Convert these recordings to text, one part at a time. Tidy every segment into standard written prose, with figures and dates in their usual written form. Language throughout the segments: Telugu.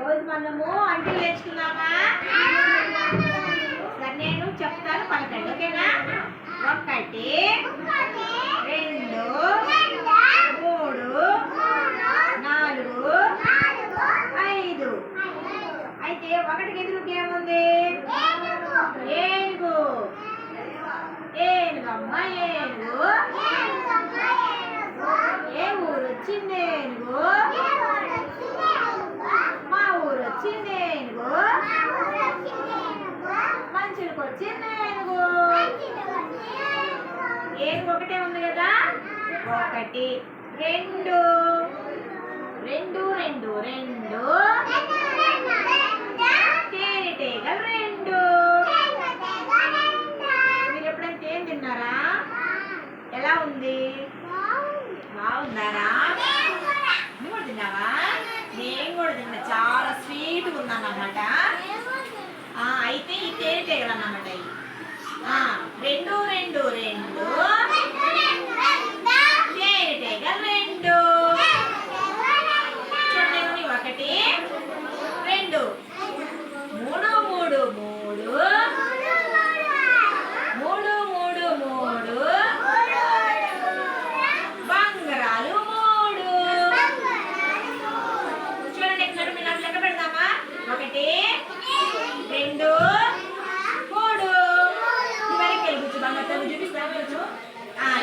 ఈరోజు మనము అంకెలు నేర్చుకుందామా? సరే నేను చెప్తాను, పలకండి. ఓకేనా? 1 2 3 4 5. అయితే ఒకటికి ఎదురుగా ఏముంది? ఏనుగు. ఏనుగమ్మ ఏనుగు. ఏ ఊరు వచ్చింది ఏనుగు? మా ఊరు వచ్చింది ఏనుగు. మంచులకు వచ్చింది ఏనుగు. ఏనుగు ఒకటే ఉంది కదా. 1 2 2 2 2 తేనెటీగలు 2. మీరు ఎప్పుడైతే ఏం తిన్నారా? ఎలా ఉంది? బాగుందారా? నువ్వు కూడా తిన్నావా? నేను కూడా తిన్నా. చాలా స్వీట్గా ఉందన్నమాట. అయితే ఈ తేనెటీగలు అన్నమాట. 2 2 2 తేనెటీగలు 2. చూడండి, 1 2 3 3 3 బంగారాలు 3. చూడండి, ఇక్కడ మీరు లెక్క పెడదామా? 1 2 3. ఇవరికి వెళ్ళి బంగారు చూపిస్తాను.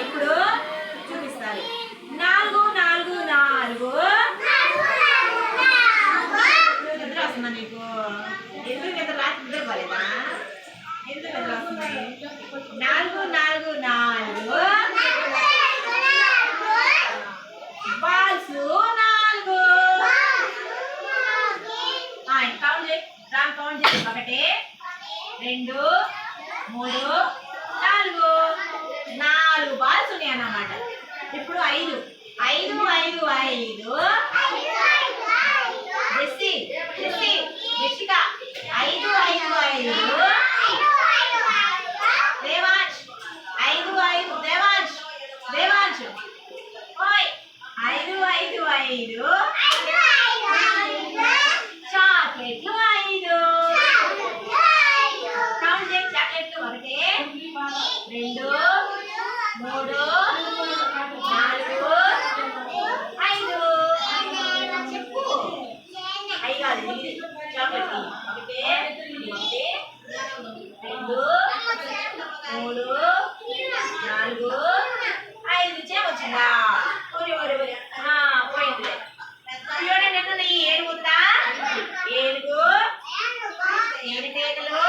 ఇప్పుడు చూపిస్తారు. 4 4 4 నిద్ర వస్తుందా నీకు? ఎందుకు నిద్ర రాత్రి నిద్ర పోలేదా? ఎందుకు నిద్ర వస్తుంది? 4 4 4 బాల్స్ 4. కౌంట్ చేయి, రామ్ కౌంట్ చేయి. 1 2 3 4 4 బాల్స్ ఉన్నాయి అన్నమాట. ఇప్పుడు 5 5 5 5 జెస్సిక 5 5 5 దేవాంశ్ 5 5 దేవాంశ్ ఓయ్ 5 5 5 చాక్లెట్లు 5. కౌంట్ చేయి చాక్లెట్లు. 1 2 3 4 5. చెప్పు. 5 కాదు, చాక్లెట్. 1 2 3 4 5 చేయవచ్చుగా. పోయింది. చూడండి, ఎక్కడ ఈ ఏనుగు ఉందా? ఏనుగు, తేనెటీగలు,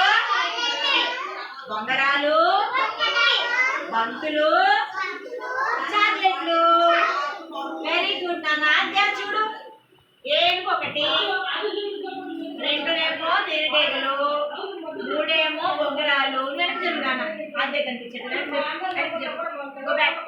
బొంగరాలు, బంతులు, చాక్లెట్లు. వెరీ గుడ్ నాన్న. అంతే చూడు. ఏనుగు 1, 2 ఏమో తేనెటీగలు, 3 ఏమో బొంగరాలు. వెనక్కి చెప్పు నాన్న. అంతే కనిపించట్లేదు. Go back.